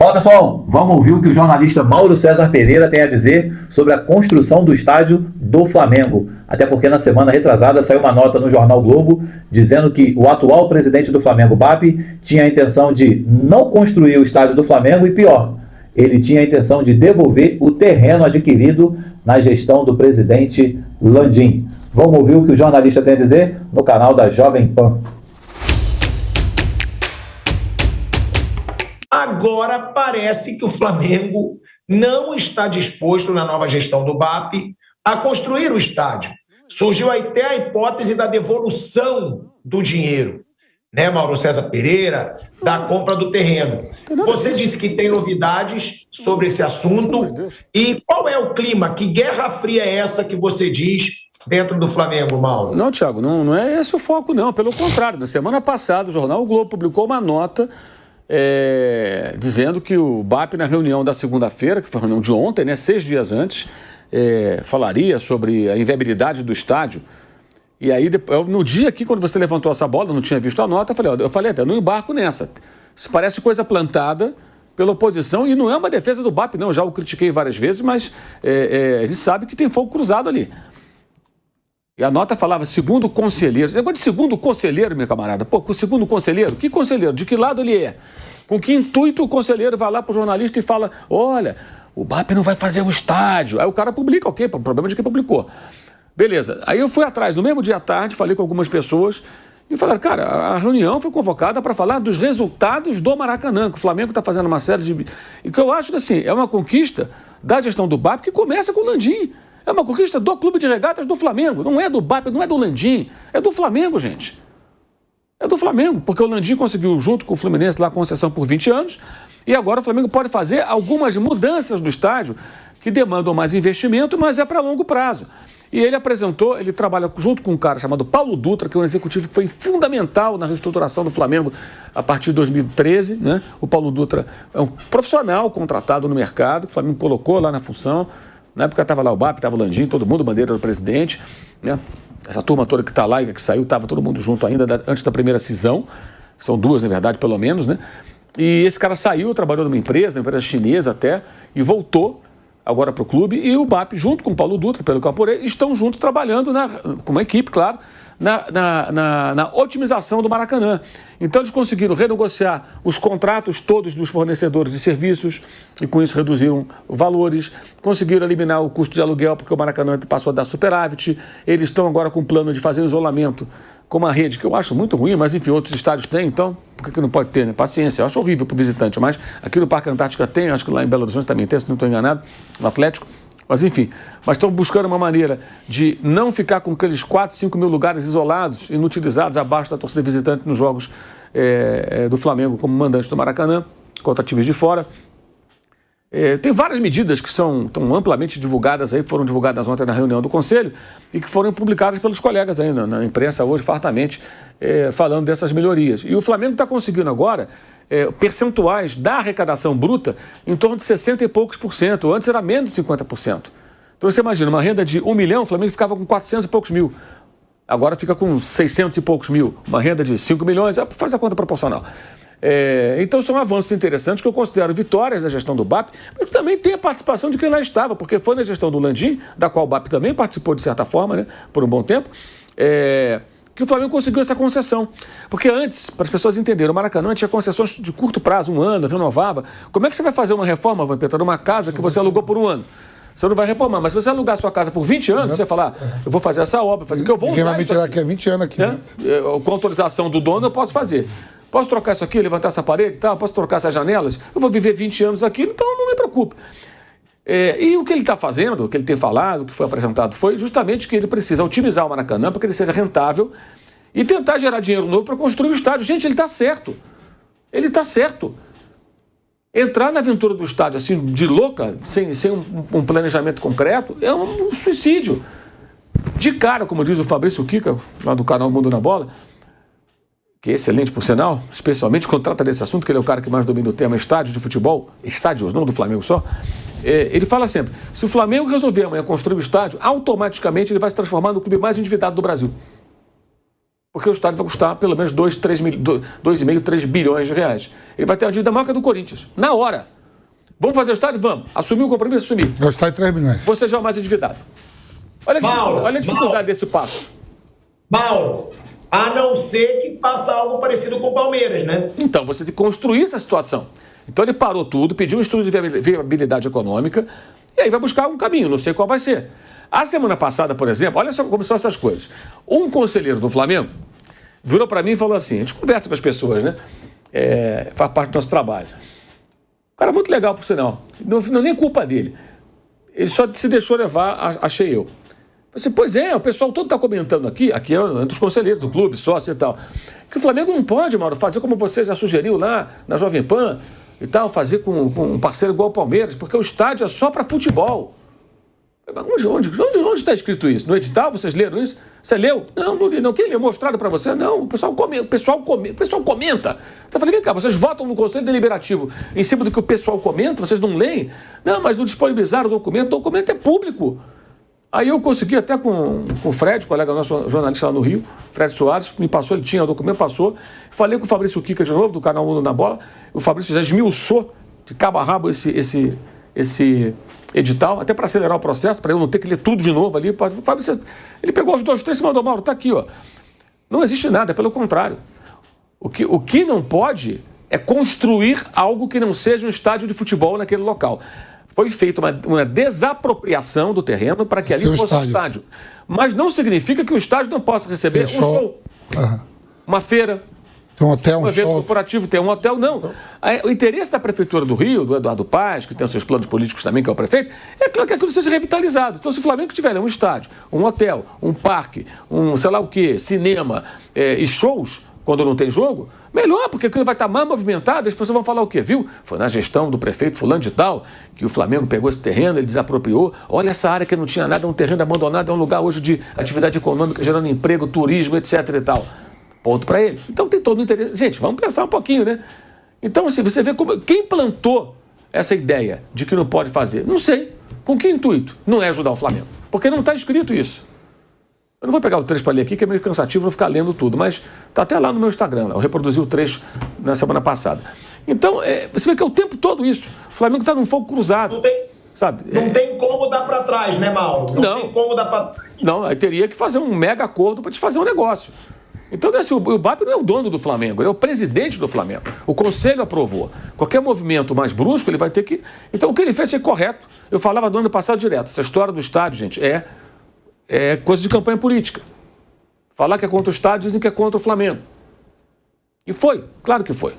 Fala pessoal, vamos ouvir o que o jornalista Mauro César Pereira tem a dizer sobre a construção do estádio do Flamengo. Até porque na semana retrasada saiu uma nota no jornal Globo dizendo que o atual presidente do Flamengo, BAP, tinha a intenção de não construir o estádio do Flamengo e pior, ele tinha a intenção de devolver o terreno adquirido na gestão do presidente Landim. Vamos ouvir o que o jornalista tem a dizer no canal da Jovem Pan. Agora parece que o Flamengo não está disposto, na nova gestão do BAP, a construir o estádio. Surgiu até a hipótese da devolução do dinheiro, né, Mauro César Pereira, da compra do terreno. Você disse que tem novidades sobre esse assunto. E qual é o clima? Que guerra fria é essa que você diz dentro do Flamengo, Mauro? Não, Thiago, não é esse o foco, não. Pelo contrário, na semana passada o jornal o Globo publicou uma nota dizendo que o BAP, na reunião da segunda-feira, que foi a reunião de ontem, né, 6 dias antes, falaria sobre a inviabilidade do estádio. E aí, no dia aqui, quando você levantou essa bola, eu não tinha visto a nota, eu falei até, não embarco nessa. Isso parece coisa plantada pela oposição e não é uma defesa do BAP, não. Eu já o critiquei várias vezes, mas a gente sabe que tem fogo cruzado ali. E a nota falava segundo conselheiro. Esse negócio de segundo conselheiro, meu camarada. Pô, o segundo conselheiro? Que conselheiro? De que lado ele é? Com que intuito o conselheiro vai lá pro jornalista e fala, olha, o BAP não vai fazer o estádio. Aí o cara publica, ok, o problema é de quem publicou. Beleza. Aí eu fui atrás, no mesmo dia à tarde, falei com algumas pessoas e falaram, cara, a reunião foi convocada para falar dos resultados do Maracanã, que o Flamengo está fazendo uma série de... E que eu acho que, assim, é uma conquista da gestão do BAP que começa com o Landim. É uma conquista do Clube de Regatas do Flamengo. Não é do BAP, não é do Landim. É do Flamengo, gente. É do Flamengo, porque o Landim conseguiu, junto com o Fluminense, lá a concessão por 20 anos, e agora o Flamengo pode fazer algumas mudanças no estádio que demandam mais investimento, mas é para longo prazo. E ele apresentou, ele trabalha junto com um cara chamado Paulo Dutra, que é um executivo que foi fundamental na reestruturação do Flamengo a partir de 2013, né? O Paulo Dutra é um profissional contratado no mercado, que o Flamengo colocou lá na função. Na época estava lá o BAP, estava o Landim, todo mundo, bandeira do presidente, né? Essa turma toda que está lá e que saiu, estava todo mundo junto ainda antes da primeira cisão, são duas, na verdade, pelo menos, né? E esse cara saiu, trabalhou numa empresa chinesa até, e voltou agora para o clube, e o BAP, junto com o Paulo Dutra, pelo que eu apurei, estão juntos trabalhando com uma equipe, claro, na otimização do Maracanã. Então eles conseguiram renegociar os contratos todos dos fornecedores de serviços e com isso reduziram valores, conseguiram eliminar o custo de aluguel porque o Maracanã passou a dar superávit, eles estão agora com o plano de fazer um isolamento com uma rede que eu acho muito ruim, mas enfim, outros estádios têm, então por que não pode ter, né? Paciência, eu acho horrível para o visitante, mas aqui no Parque Antártica tem, acho que lá em Belo Horizonte também tem, se não estou enganado, no Atlético. Mas enfim, mas estão buscando uma maneira de não ficar com aqueles 4, 5 mil lugares isolados, inutilizados, abaixo da torcida visitante nos jogos do Flamengo como mandante do Maracanã, contra times de fora. Tem várias medidas que estão amplamente divulgadas aí, foram divulgadas ontem na reunião do Conselho e que foram publicadas pelos colegas aí na imprensa hoje, fartamente, falando dessas melhorias. E o Flamengo está conseguindo agora percentuais da arrecadação bruta em torno de 60 e poucos por cento. Antes era menos de 50%. Então você imagina, uma renda de 1 milhão, o Flamengo ficava com 400 e poucos mil. Agora fica com 600 e poucos mil. Uma renda de 5 milhões, faz a conta proporcional. Então são avanços interessantes que eu considero vitórias da gestão do BAP, mas também tem a participação de quem lá estava, porque foi na gestão do Landim, da qual o BAP também participou de certa forma, né, por um bom tempo, que o Flamengo conseguiu essa concessão. Porque antes, para as pessoas entenderem, o Maracanã tinha concessões de curto prazo, 1 ano, renovava. Como é que você vai fazer uma reforma, Vampeta, numa casa que você alugou por 1 ano? Você não vai reformar, mas se você alugar a sua casa por 20 anos, você falar, eu vou fazer essa obra, fazer o que eu vou usar. Geralmente ela quer 20 anos aqui. Né? Com autorização do dono, eu posso fazer. Posso trocar isso aqui, levantar essa parede, tá? Posso trocar essas janelas? Eu vou viver 20 anos aqui, então não me preocupe. E o que ele está fazendo, o que ele tem falado, o que foi apresentado, foi justamente que ele precisa otimizar o Maracanã para que ele seja rentável e tentar gerar dinheiro novo para construir o estádio. Gente, ele está certo. Ele está certo. Entrar na aventura do estádio assim, de louca, sem um planejamento concreto, é um suicídio. De cara, como diz o Fabrício Kika, lá do canal Mundo na Bola, que é excelente, por sinal, especialmente quando trata desse assunto, que ele é o cara que mais domina o tema estádios de futebol, estádios, não do Flamengo só. Ele fala sempre, se o Flamengo resolver amanhã construir o estádio, automaticamente ele vai se transformar no clube mais endividado do Brasil. Porque o estádio vai custar pelo menos 2,5, 3 bilhões de reais. Ele vai ter uma dívida maior que a do Corinthians. Na hora. Vamos fazer o estádio? Vamos. Assumir o compromisso? Assumir. É o estádio 3 bilhões. Você já é o mais endividado. Olha a dificuldade desse passo. Mauro, a não ser que faça algo parecido com o Palmeiras, né? Então, você tem que construir essa situação. Então, ele parou tudo, pediu um estudo de viabilidade econômica e aí vai buscar um caminho, não sei qual vai ser. A semana passada, por exemplo, olha só como são essas coisas. Um conselheiro do Flamengo virou para mim e falou assim, a gente conversa com as pessoas, né? Faz parte do nosso trabalho. O cara muito legal, por sinal. Não é nem culpa dele. Ele só se deixou levar, achei eu. Falei, pois é, o pessoal todo está comentando aqui entre os conselheiros do clube, sócio e tal, que o Flamengo não pode, Mauro, fazer como você já sugeriu lá na Jovem Pan e tal, fazer com um parceiro igual o Palmeiras, porque o estádio é só para futebol. Onde está escrito isso? No edital, vocês leram isso? Você leu? Não li, não. Quem leu? Mostrado para você? Não, o pessoal comenta. Então eu falei, vem cá, vocês votam no Conselho Deliberativo em cima do que o pessoal comenta, vocês não leem? Não, mas não disponibilizaram o documento é público. Aí eu consegui até com o Fred, colega nosso jornalista lá no Rio, Fred Soares, me passou, ele tinha o documento, passou. Falei com o Fabrício Kika de novo, do canal Uno na Bola. O Fabrício já esmiuçou de cabo a rabo esse edital, até para acelerar o processo, para eu não ter que ler tudo de novo ali. Ele pegou os 2, 3 e mandou, Mauro, tá aqui, ó. Não existe nada, pelo contrário. O que não pode é construir algo que não seja um estádio de futebol naquele local. Foi feita uma desapropriação do terreno para que ali fosse um estádio. Mas não significa que o estádio não possa receber um show, uma feira, tem um hotel, um evento corporativo, tem um hotel, não. O interesse da Prefeitura do Rio, do Eduardo Paes, que tem os seus planos políticos também, que é o prefeito, é claro que aquilo seja revitalizado. Então, se o Flamengo tiver um estádio, um hotel, um parque, um sei lá o quê, cinema e shows, quando não tem jogo, melhor, porque aquilo vai estar mais movimentado, as pessoas vão falar o quê, viu? Foi na gestão do prefeito fulano de tal, que o Flamengo pegou esse terreno, ele desapropriou, olha essa área que não tinha nada, é um terreno abandonado, é um lugar hoje de atividade econômica, gerando emprego, turismo, etc e tal. Ponto para ele. Então tem todo o interesse. Gente, vamos pensar um pouquinho, né? Então, assim, você vê quem plantou essa ideia de que não pode fazer? Não sei. Com que intuito? Não é ajudar o Flamengo. Porque não está escrito isso. Eu não vou pegar o trecho para ler aqui, que é meio cansativo não ficar lendo tudo, mas está até lá no meu Instagram. Eu reproduzi o trecho na semana passada. Então, você vê que é o tempo todo isso. O Flamengo está num fogo cruzado. Não tem, sabe? Não tem como dar para trás, né, Mauro? Não tem como dar para trás. Não, aí teria que fazer um mega acordo para desfazer um negócio. Então, assim, o BAP não é o dono do Flamengo, ele é o presidente do Flamengo. O Conselho aprovou. Qualquer movimento mais brusco, ele vai ter que... Então, o que ele fez é correto. Eu falava do ano passado direto. Essa história do estádio, gente, é coisa de campanha política. Falar que é contra o estádio, dizem que é contra o Flamengo. E foi, claro que foi.